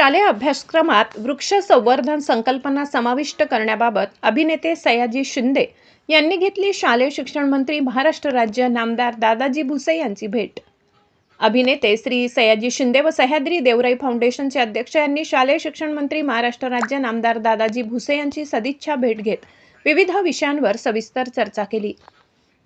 शालेय अभ्यासक्रमात वृक्ष संवर्धन संकल्पना समाविष्ट करण्याबाबत अभिनेते सयाजी शिंदे यांनी घेतली शालेय शिक्षण मंत्री महाराष्ट्र राज्य नामदार दादाजी भुसे यांची भेट। अभिनेते श्री सयाजी शिंदे व सह्याद्री देवराई फाउंडेशनचे अध्यक्ष यांनी शालेय शिक्षण मंत्री महाराष्ट्र राज्य नामदार दादाजी भुसे यांची सदिच्छा भेट घेत विविध विषयांवर सविस्तर चर्चा केली।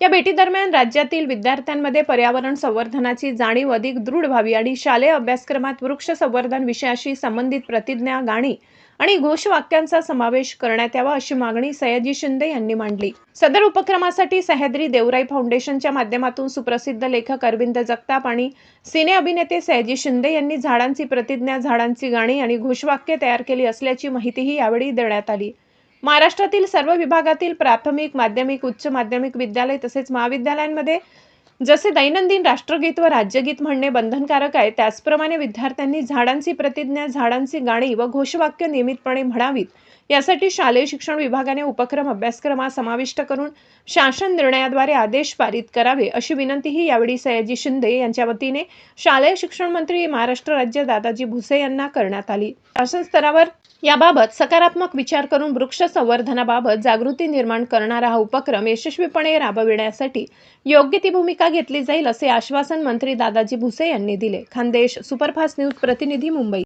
या भेटीदरम्यान राज्यातील विद्यार्थ्यांमध्ये पर्यावरण संवर्धनाची जाणीव अधिक दृढ व्हावी आणि शालेय अभ्यासक्रमात वृक्ष संवर्धन विषयाशी संबंधित प्रतिज्ञा, गाणी आणि घोषवाक्यांचा समावेश करण्यात यावा अशी मागणी सयाजी शिंदे यांनी मांडली। सदर उपक्रमासाठी सह्याद्री देवराई फाउंडेशनच्या माध्यमातून सुप्रसिद्ध लेखक अरविंद जगताप आणि सिने अभिनेते सयाजी शिंदे यांनी झाडांची प्रतिज्ञा, झाडांची गाणी आणि घोषवाक्य तयार केली असल्याची माहितीही यावेळी देण्यात आली। महाराष्ट्रातील सर्व विभागातील प्राथमिक, माध्यमिक, उच्च माध्यमिक विद्यालय तसेच महाविद्यालयांमध्ये जसे दैनंदिन राष्ट्रगीत व राज्यगीत म्हणणे बंधनकारक आहे, त्याचप्रमाणे विद्यार्थ्यांनी झाडांची प्रतिज्ञा, झाडांची गाणी व घोषवाक्य नियमितपणे म्हणावीत, यासाठी शालेय शिक्षण विभागाने उपक्रम अभ्यासक्रमात समाविष्ट करून शासन निर्णयाद्वारे आदेश पारित करावे अशी विनंतीही यावेळी सयाजी शिंदे यांच्या वतीने शालेय शिक्षण मंत्री महाराष्ट्र राज्य दादाजी भुसे यांना करण्यात आली। शासन स्तरावर याबाबत सकारात्मक विचार करून वृक्ष संवर्धनाबाबत जागृती निर्माण करणारा हा उपक्रम यशस्वीपणे राबविण्यासाठी योग्य ती भूमिका घेतली जाईल असे आश्वासन मंत्री दादाजी भुसे यांनी दिले। खानदेश सुपरफास्ट न्यूज प्रतिनिधी, मुंबई।